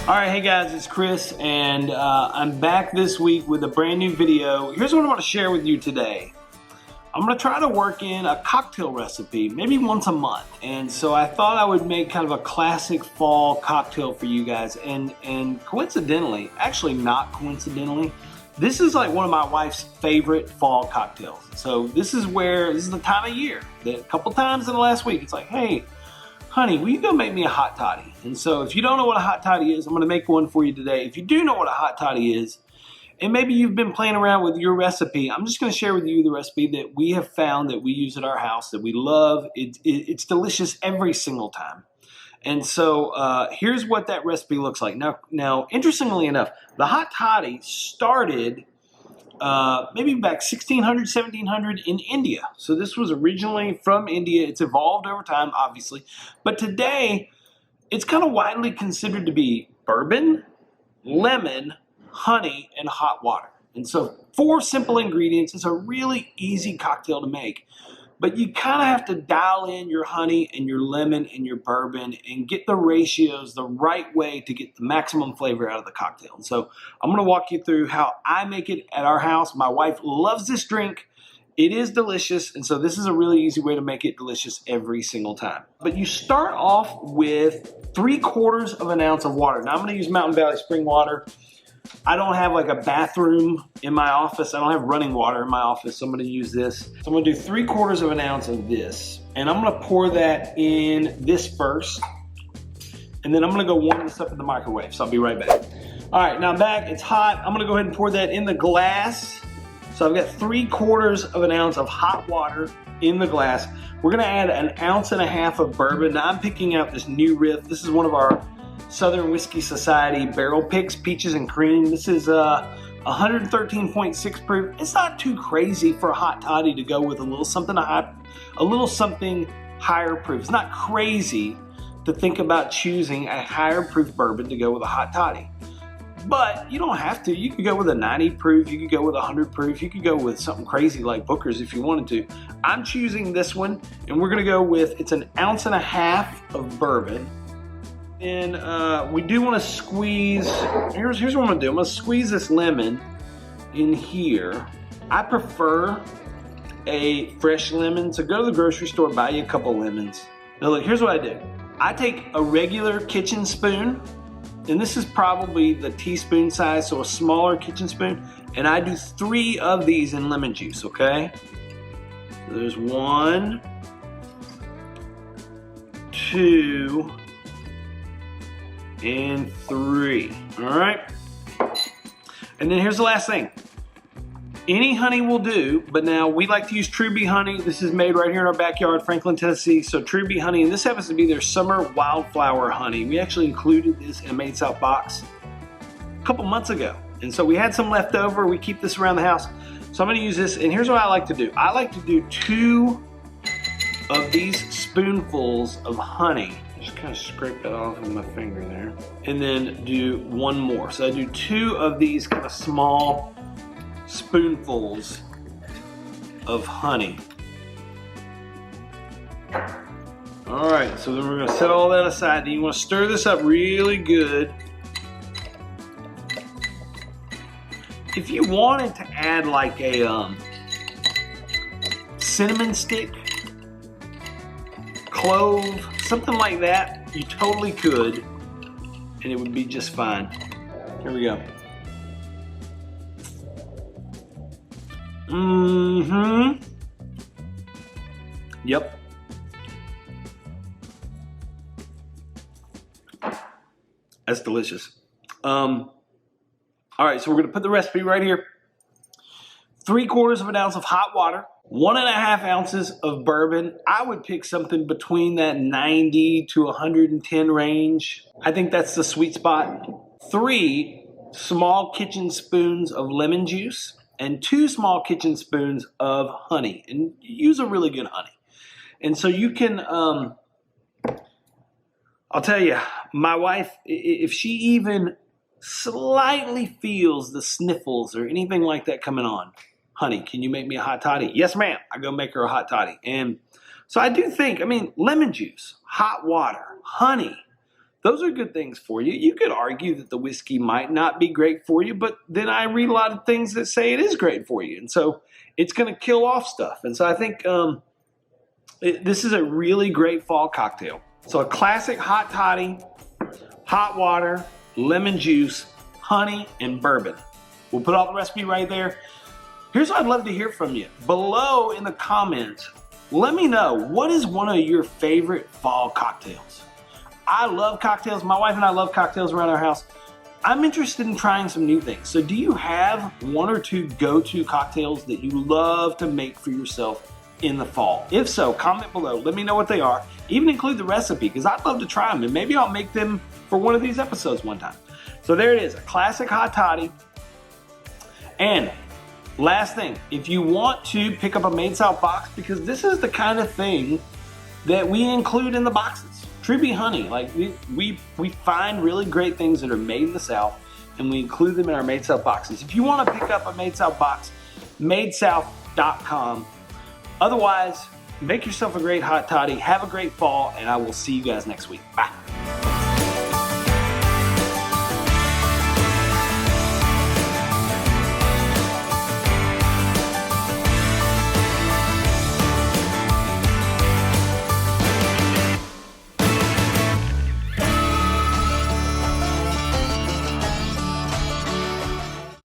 All right, hey guys, it's Chris, and I'm back this week with a brand new video. Here's what I want to share with you today. I'm going to try to work in a cocktail recipe, maybe once a month. And so I thought I would make kind of a classic fall cocktail for you guys. And coincidentally, actually not coincidentally, this is like one of my wife's favorite fall cocktails. So this is the time of year that a couple times in the last week, it's like, hey, honey, will you go make me a hot toddy? And so if you don't know what a hot toddy is, I'm going to make one for you today. If you do know what a hot toddy is, and maybe you've been playing around with your recipe, I'm just going to share with you the recipe that we have found that we use at our house that we love. It's delicious every single time. And so here's what that recipe looks like. Now, interestingly enough, the hot toddy started maybe back 1600, 1700 in India. So this was originally from India. It's evolved over time, obviously. But today, it's kind of widely considered to be bourbon, lemon, honey, and hot water. And so 4 simple ingredients. It's a really easy cocktail to make. But you kind of have to dial in your honey and your lemon and your bourbon and get the ratios the right way to get the maximum flavor out of the cocktail. And so I'm going to walk you through how I make it at our house. My wife loves this drink. It is delicious. And so this is a really easy way to make it delicious every single time. But you start off with 3/4 of an ounce of water. Now I'm going to use Mountain Valley spring water. I don't have like a bathroom in my office. I don't have running water in my office, so I'm going to use this. So I'm going to do 3/4 of an ounce of this. And I'm going to pour that in this first. And then I'm going to go warm this up in the microwave, so I'll be right back. All right, now I'm back. It's hot. I'm going to go ahead and pour that in the glass. So I've got 3/4 of an ounce of hot water in the glass. We're going to add 1.5 ounces of bourbon. Now I'm picking out this new riff. This is one of our Southern Whiskey Society barrel picks, peaches and cream. This is 113.6 proof. It's not too crazy for a hot toddy to go with a little something higher proof. It's not crazy to think about choosing a higher proof bourbon to go with a hot toddy. But you don't have to. You could go with a 90 proof. You could go with 100 proof. You could go with something crazy like Booker's if you wanted to. I'm choosing this one, and we're going to go with, it's 1.5 ounces of bourbon. And we do want to squeeze, here's what I'm going to do. I'm going to squeeze this lemon in here. I prefer a fresh lemon, so go to the grocery store, buy you a couple lemons. Now look, here's what I do. I take a regular kitchen spoon, and this is probably the teaspoon size, so a smaller kitchen spoon, and I do 3 of these in lemon juice, okay? So there's 1, 2, and 3. All right. And then here's the last thing. Any honey will do, but now we like to use True Bee honey. This is made right here in our backyard, Franklin, Tennessee. So True Bee honey, and this happens to be their summer wildflower honey. We actually included this in a Made South box a couple months ago. And so we had some left over. We keep this around the house. So I'm gonna use this, and here's what I like to do. I like to do 2 of these spoonfuls of honey. Just kind of scrape that off with my finger there. And then do 1 more. So I do 2 of these kind of small spoonfuls of honey. All right, so then we're gonna set all that aside. Then you wanna stir this up really good. If you wanted to add like a cinnamon stick, clove, something like that, you totally could, and it would be just fine. Here we go. Yep. That's delicious. All right, so we're gonna put the recipe right here. 3/4 of an ounce of hot water, 1.5 ounces of bourbon. I would pick something between that 90 to 110 range. I think that's the sweet spot. 3 small kitchen spoons of lemon juice and 2 small kitchen spoons of honey. And use a really good honey. And so you can, I'll tell you, my wife, if she even slightly feels the sniffles or anything like that coming on, honey, can you make me a hot toddy? Yes, ma'am. I go make her a hot toddy. And so I do think, I mean, lemon juice, hot water, honey, Those are good things for you. You could argue that the whiskey might not be great for you, but then I read a lot of things that say it is great for you. And so it's going to kill off stuff. And so I think this is a really great fall cocktail. So a classic hot toddy, hot water, lemon juice, honey, and bourbon. We'll put all the recipe right there. Here's what I'd love to hear from you. Below in the comments, let me know, what is one of your favorite fall cocktails? I love cocktails. My wife and I love cocktails around our house. I'm interested in trying some new things. So do you have one or two go-to cocktails that you love to make for yourself in the fall? If so, comment below. Let me know what they are. Even include the recipe, because I'd love to try them, and maybe I'll make them for one of these episodes one time. So there it is, a classic hot toddy. And last thing, if you want to pick up a Made South box, because this is the kind of thing that we include in the boxes. Tribute honey, like we find really great things that are made in the South, and we include them in our Made South boxes. If you want to pick up a Made South box, madesouth.com. Otherwise, make yourself a great hot toddy, have a great fall, and I will see you guys next week. Bye.